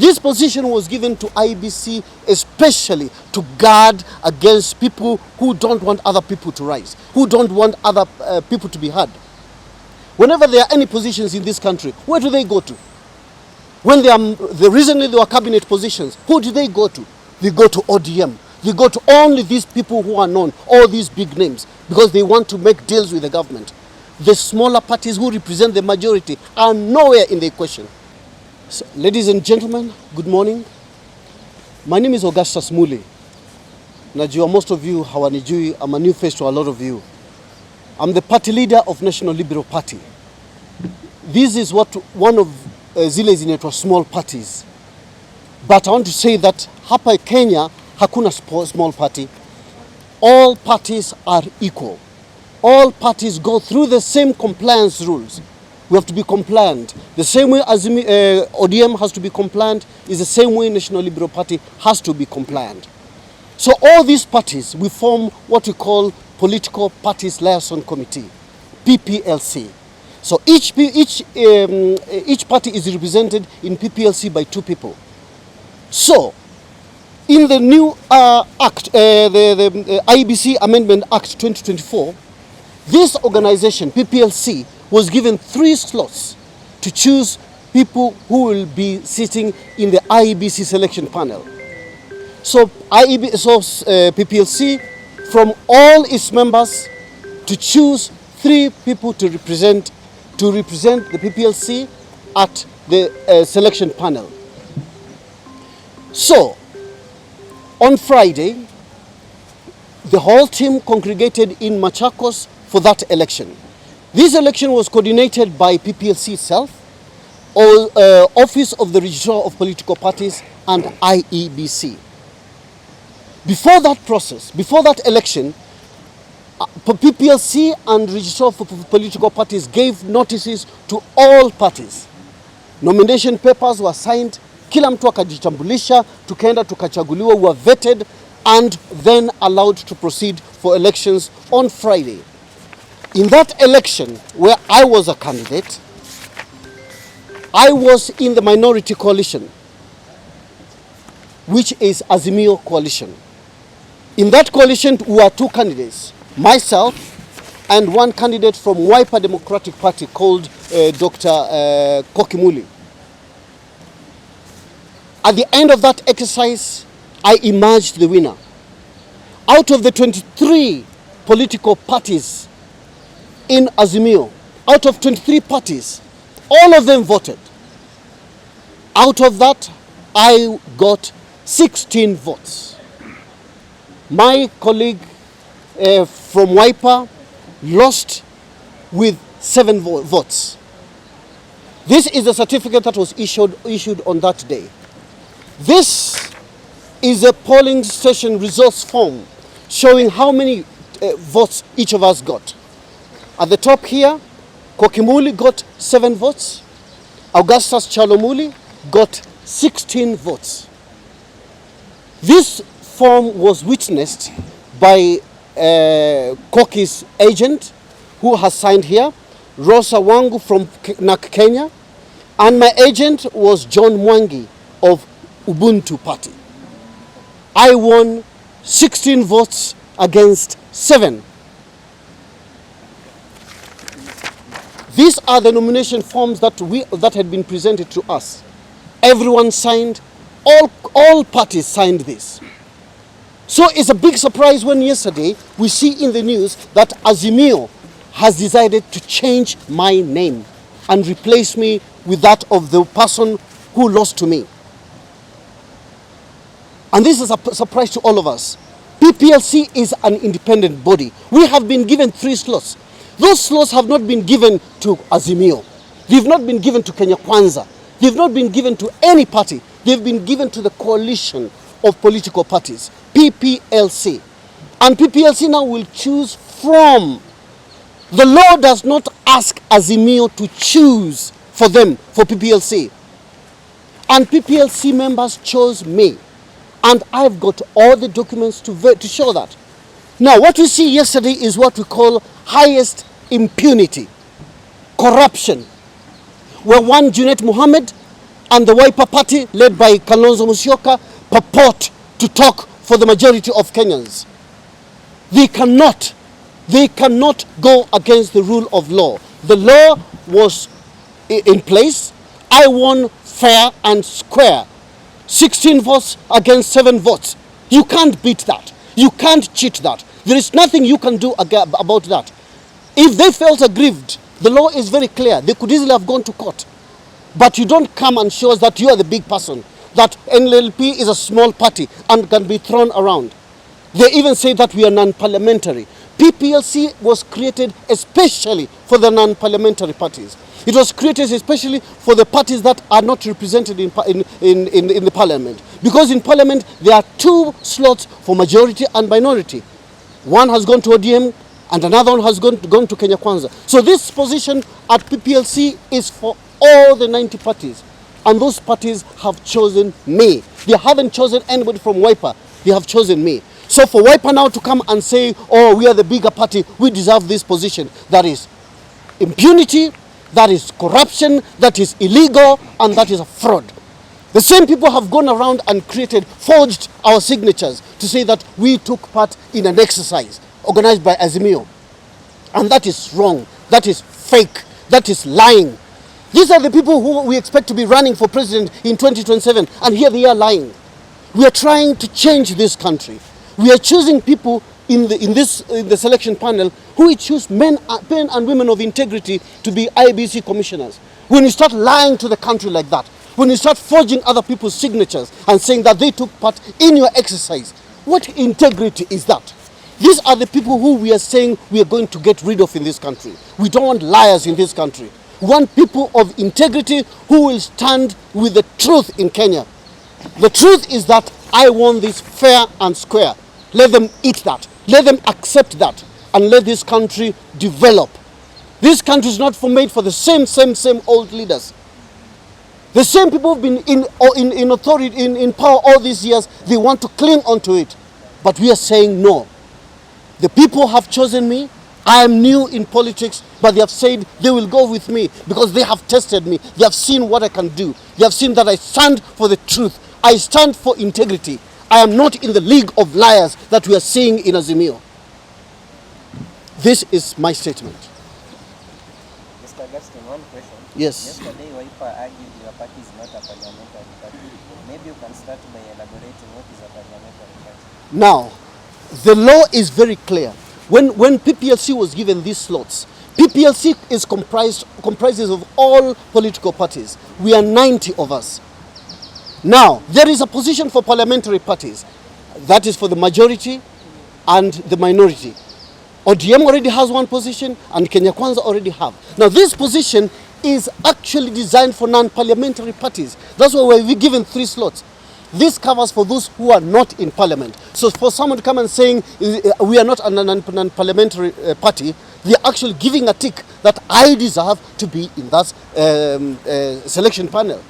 This position was given to IEBC especially to guard against people who don't want other people to rise, who don't want other people to be heard. Whenever there are any positions in this country, where do they go to? When recently there were cabinet positions, who do they go to? They go to ODM. They go to only these people who are known, all these big names, because they want to make deals with the government. The smaller parties who represent the majority are nowhere in the equation. So, ladies and gentlemen, good morning. My name is Augustus Muli. Najua most of you hawanijui. I'm a new face to a lot of you. I'm the party leader of National Liberal Party. This is what one of zile zinaitwa small parties. But I want to say that hapa Kenya hakuna small party. All parties are equal. All parties go through the same compliance rules. We have to be compliant. The same way Azimio, ODM has to be compliant is the same way National Liberal Party has to be compliant. So all these parties, we form what we call Political Parties Liaison Committee, PPLC. So each party is represented in PPLC by 2 people. So in the new act, the IEBC Amendment Act 2024, this organization, PPLC, was given 3 slots to choose people who will be sitting in the IEBC selection panel. So PPLC, from all its members, to choose 3 people to represent the PPLC at the selection panel. So on Friday, the whole team congregated in Machakos for that election. This election was coordinated by PPLC itself, Office of the Registrar of Political Parties, and IEBC. Before that process, before that election, PPLC and Registrar of Political Parties gave notices to all parties. Nomination papers were signed, kila mtu akajitambulisha, tukaenda tukachaguliwa, were vetted and then allowed to proceed for elections on Friday. In that election, where I was a candidate, I was in the minority coalition, which is Azimio coalition. In that coalition, we were 2 candidates, myself and 1 candidate from Wiper Democratic Party called Dr. Kokimuli. At the end of that exercise, I emerged the winner. Out of the 23 political parties in Azimio, out of 23 parties, all of them voted. Out of that, I got 16 votes. My colleague from Wiper lost with 7 votes. This is the certificate that was issued on that day. This is a polling station results form showing how many votes each of us got. At the top here, Kokimuli got 7 votes. Augustus Chalomuli got 16 votes. This form was witnessed by Koki's agent, who has signed here, Rosa Wangu from Kenya, and my agent was John Mwangi of Ubuntu Party. I won 16 votes against 7. These are the nomination forms that had been presented to us. Everyone signed, all parties signed this. So it's a big surprise when yesterday we see in the news that Azimio has decided to change my name and replace me with that of the person who lost to me. And this is a surprise to all of us. PPLC is an independent body. We have been given 3 slots. Those slots have not been given to Azimio. They've not been given to Kenya Kwanza. They've not been given to any party. They've been given to the coalition of political parties, PPLC. And PPLC now will choose from. The law does not ask Azimio to choose for them, for PPLC. And PPLC members chose me. And I've got all the documents to show that. Now, what we see yesterday is what we call highest impunity, corruption, where one Junet Mohammed and the Wiper Party, led by Kalonzo Musyoka, purport to talk for the majority of Kenyans. They cannot go against the rule of law. The law was in place. I won fair and square. 16 votes against 7 votes. You can't beat that. You can't cheat that. There is nothing you can do about that. If they felt aggrieved, the law is very clear. They could easily have gone to court. But you don't come and show us that you are the big person, that NLP is a small party and can be thrown around. They even say that we are non-parliamentary. PPLC was created especially for the non-parliamentary parties. It was created especially for the parties that are not represented in the parliament. Because in parliament, there are 2 slots for majority and minority. One has gone to ODM and another one has gone to Kenya Kwanza. So this position at PPLC is for all the 90 parties. And those parties have chosen me. They haven't chosen anybody from Wiper. They have chosen me. So for Wiper now to come and say, oh, we are the bigger party, we deserve this position, that is impunity, that is corruption, that is illegal, and that is a fraud. The same people have gone around and forged our signatures to say that we took part in an exercise organized by Azimio. And that is wrong, that is fake, that is lying. These are the people who we expect to be running for president in 2027, and here they are lying. We are trying to change this country. We are choosing people in the selection panel who we choose men and women of integrity to be IEBC commissioners. When you start lying to the country like that, when you start forging other people's signatures and saying that they took part in your exercise, what integrity is that? These are the people who we are saying we are going to get rid of in this country. We don't want liars in this country. We want people of integrity who will stand with the truth in Kenya. The truth is that I want this fair and square. Let them eat that. Let them accept that. And let this country develop. This country is not made for the same old leaders. The same people who've been in authority, in power all these years, they want to cling onto it. But we are saying no. The people have chosen me. I am new in politics, but they have said they will go with me because they have tested me. They have seen what I can do. They have seen that I stand for the truth. I stand for integrity. I am not in the league of liars that we are seeing in Azimio. This is my statement. Mr. Gaston, one question. Yes. Yesterday, Wiper argued your party is not a parliamentary party. Maybe you can start by elaborating what is a parliamentary party. Now, the law is very clear. When PPLC was given these slots, PPLC is comprises of all political parties. We are 90 of us. Now, there is a position for parliamentary parties. That is for the majority and the minority. ODM already has one position and Kenya Kwanza already have. Now, this position is actually designed for non-parliamentary parties. That's why we're given 3 slots. This covers for those who are not in parliament. So for someone to come and saying we are not a non-parliamentary party, they're actually giving a tick that I deserve to be in that selection panel.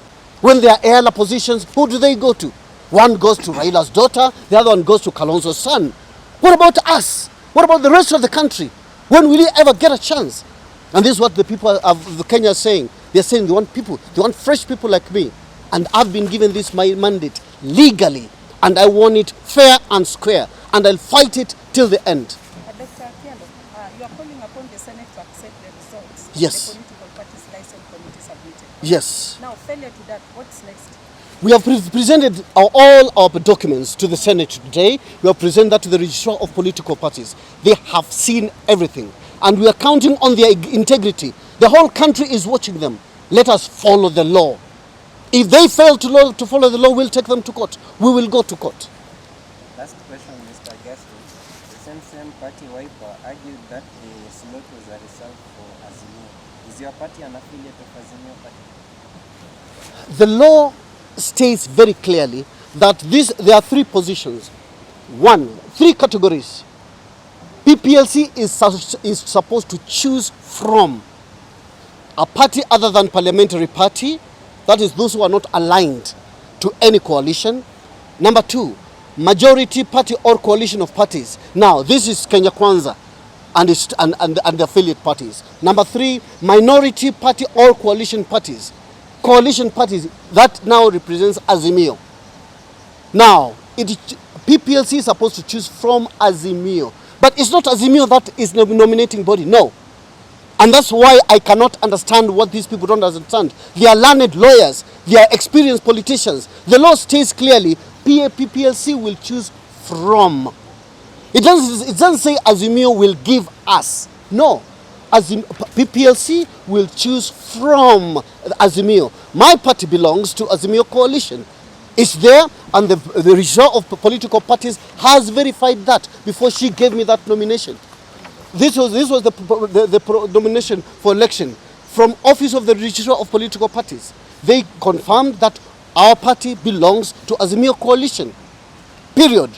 When there are airla positions, who do they go to? One goes to Raila's daughter, the other one goes to Kalonzo's son. What about us? What about the rest of the country? When will we ever get a chance? And this is what the people of Kenya are saying. They're saying they want people, they want fresh people like me. And I've been given this my mandate legally. And I want it fair and square. And I'll fight it till the end. Dr. Kielo, you are calling upon the Senate to accept the results. Yes. The political parties license committee submitted. Yes. Now, failure to that, what's next? We have presented all our documents to the Senate today. We have presented that to the Registrar of Political Parties. They have seen everything. And we are counting on their integrity. The whole country is watching them. Let us follow the law. If they fail to follow the law, we'll take them to court. We will go to court. Last question, Mr. Gaston. The same party, Wiper, argued that the slot was a reserve for Azimio. Is your party an affiliate of Azimio party? The law states very clearly that there are 3 positions. 3 categories. PPLC is supposed to choose from a party other than parliamentary party, that is those who are not aligned to any coalition. Number 2, majority party or coalition of parties. Now, this is Kenya Kwanza and the affiliate parties. Number 3, minority party or coalition parties. coalition parties, that now represents Azimio. Now, PPLC is supposed to choose from Azimio. But it's not Azimio that is the nominating body, no. And that's why I cannot understand what these people don't understand. They are learned lawyers. They are experienced politicians. The law states clearly, PPLC will choose from. It doesn't say Azimio will give us. No. PPLC will choose from Azimio. My party belongs to Azimio coalition. It's there, and the registrar of political parties has verified that before she gave me that nomination. This was the nomination for election from office of the registrar of political parties. They confirmed that our party belongs to Azimio coalition. Period.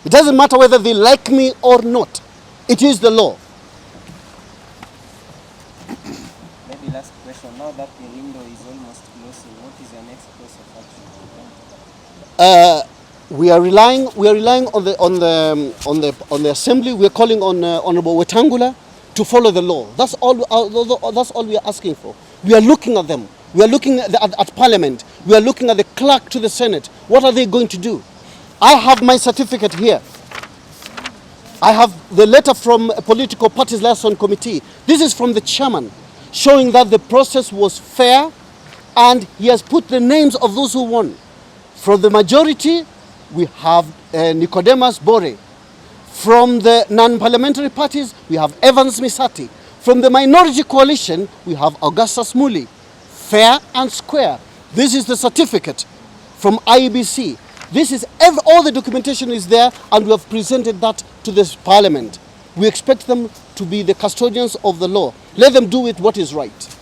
It doesn't matter whether they like me or not. It is the law. Maybe last question. Now that the window is almost closing, what is your next course of action? We are relying on the assembly. We are calling on Honorable Wetangula to follow the law. That's all we are asking for. We are looking at them. We are looking at Parliament. We are looking at the clerk to the Senate. What are they going to do? I have my certificate here. I have the letter from a political parties liaison committee. This is from the chairman, showing that the process was fair, and he has put the names of those who won. From the majority, we have Nicodemus Bore. From the non-parliamentary parties, we have Evans Misati. From the minority coalition, we have Augustus Muli. Fair and square. This is the certificate from IEBC. This is all the documentation is there, and we have presented that to this parliament. We expect them to be the custodians of the law. Let them do it what is right.